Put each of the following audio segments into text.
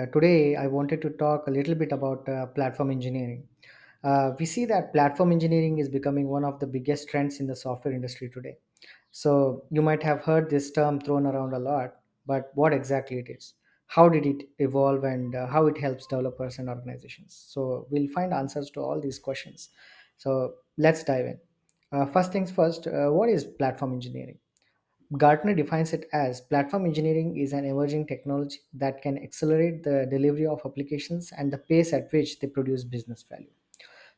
Today, I wanted to talk a little bit about platform engineering. We see that platform engineering is becoming one of the biggest trends in the software industry today. So, you might have heard this term thrown around a lot, but what exactly it is? How did it evolve and how it helps developers and organizations? So, we'll find answers to all these questions. So, let's dive in. First things first, what is platform engineering? Gartner defines it as platform engineering is an emerging technology that can accelerate the delivery of applications and the pace at which they produce business value.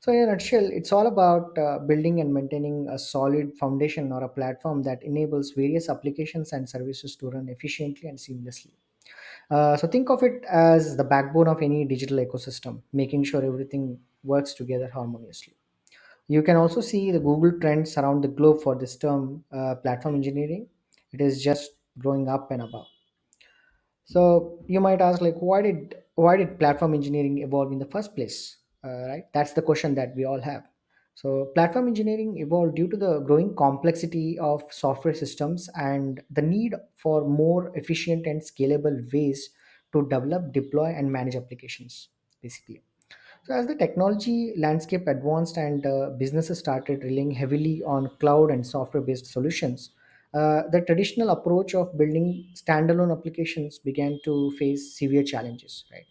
So, in a nutshell, it's all about building and maintaining a solid foundation or a platform that enables various applications and services to run efficiently and seamlessly. So, think of it as the backbone of any digital ecosystem, making sure everything works together harmoniously. You can also see the Google trends around the globe for this term, platform engineering. It is just growing up and above. So you might ask, like, why did platform engineering evolve in the first place? Right, that's the question that we all have. So platform engineering evolved due to the growing complexity of software systems and the need for more efficient and scalable ways to develop, deploy, and manage applications, basically. So, as the technology landscape advanced and businesses started relying heavily on cloud and software based solutions, the traditional approach of building standalone applications began to face severe challenges. Right,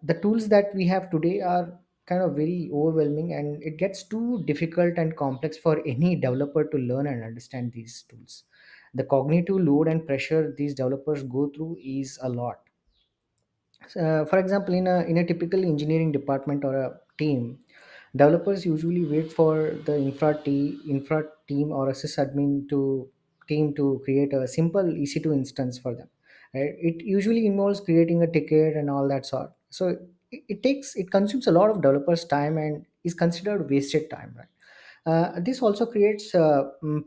the tools that we have today are kind of very overwhelming, and it gets too difficult and complex for any developer to learn and understand these tools. The cognitive load and pressure these developers go through is a lot. For example, in a typical engineering department or a team, developers usually wait for the infra team or a sysadmin to create a simple EC2 instance for them. Right? It usually involves creating a ticket and all that sort. So it consumes a lot of developers' time and is considered wasted time. Right? This also creates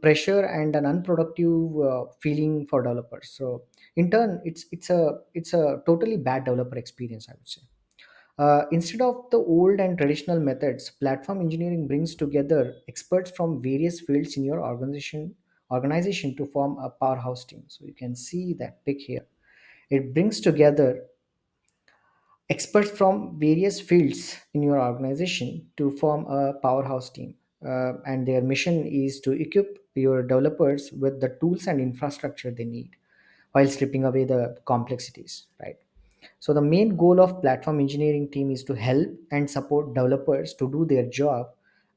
pressure and an unproductive feeling for developers. So in turn, it's a totally bad developer experience, I would say. Instead of the old and traditional methods, platform engineering brings together experts from various fields in your organization to form a powerhouse team. So you can see that pic here. It brings together experts from various fields in your organization to form a powerhouse team. And their mission is to equip your developers with the tools and infrastructure they need while stripping away the complexities, right? So the main goal of platform engineering team is to help and support developers to do their job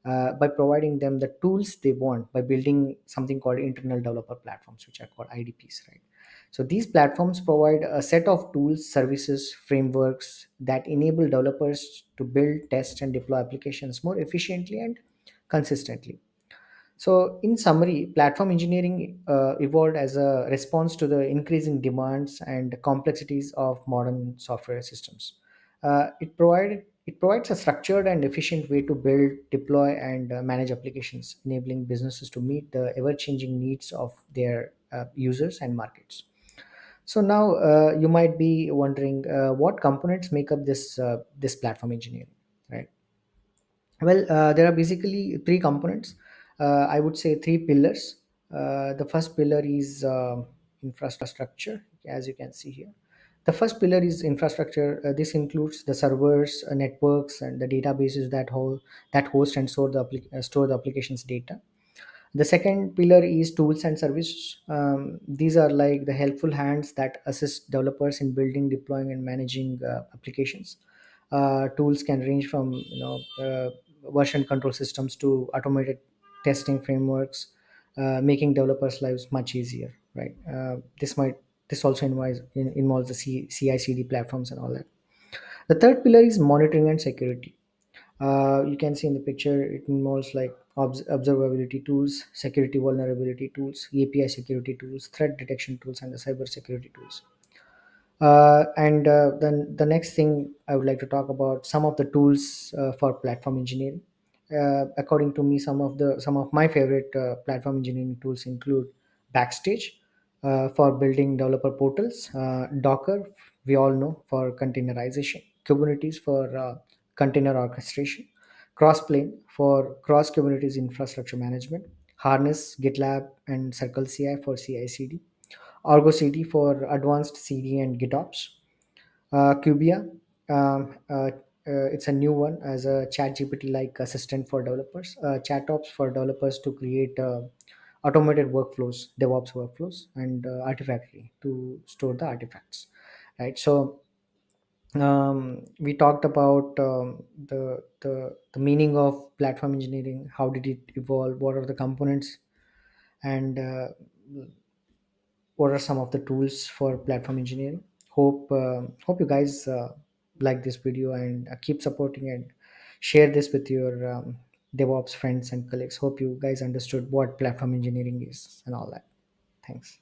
by providing them the tools they want by building something called internal developer platforms, which are called IDPs, right? So these platforms provide a set of tools, services, frameworks that enable developers to build, test, and deploy applications more efficiently and consistently. So, in summary, platform engineering evolved as a response to the increasing demands and complexities of modern software systems. It provides a structured and efficient way to build, deploy, and manage applications, enabling businesses to meet the ever-changing needs of their users and markets. So now you might be wondering what components make up this platform engineering, right? Well, there are basically three components. I would say three pillars. The first pillar is infrastructure, as you can see here. The first pillar is infrastructure. This includes the servers, networks, and the databases that host and store the application's data. The second pillar is tools and services. These are like the helpful hands that assist developers in building, deploying, and managing applications. Tools can range from version control systems to automated testing frameworks, making developers' lives much easier. Right. This also involves the CI/CD platforms and all that. The third pillar is monitoring and security. You can see in the picture it involves like observability tools, security vulnerability tools, API security tools, threat detection tools, and the cyber security tools. And then the next thing I would like to talk about some of the tools for platform engineering. According to me, some of my favorite platform engineering tools include Backstage for building developer portals, Docker, we all know, for containerization, Kubernetes for container orchestration, Crossplane for cross Kubernetes infrastructure management, Harness, GitLab, and Circle CI for CI/CD, Argo CD for advanced CD and GitOps. Cubia, it's a new one as a chat GPT like assistant for developers, chat ops for developers to create automated workflows, DevOps workflows, and Artifactory to store the artifacts. Right. So we talked about the meaning of platform engineering, how did it evolve, what are the components, and what are some of the tools for platform engineering. Hope you guys like this video and keep supporting and share this with your DevOps friends and colleagues. Hope you guys understood what platform engineering is and all that. Thanks.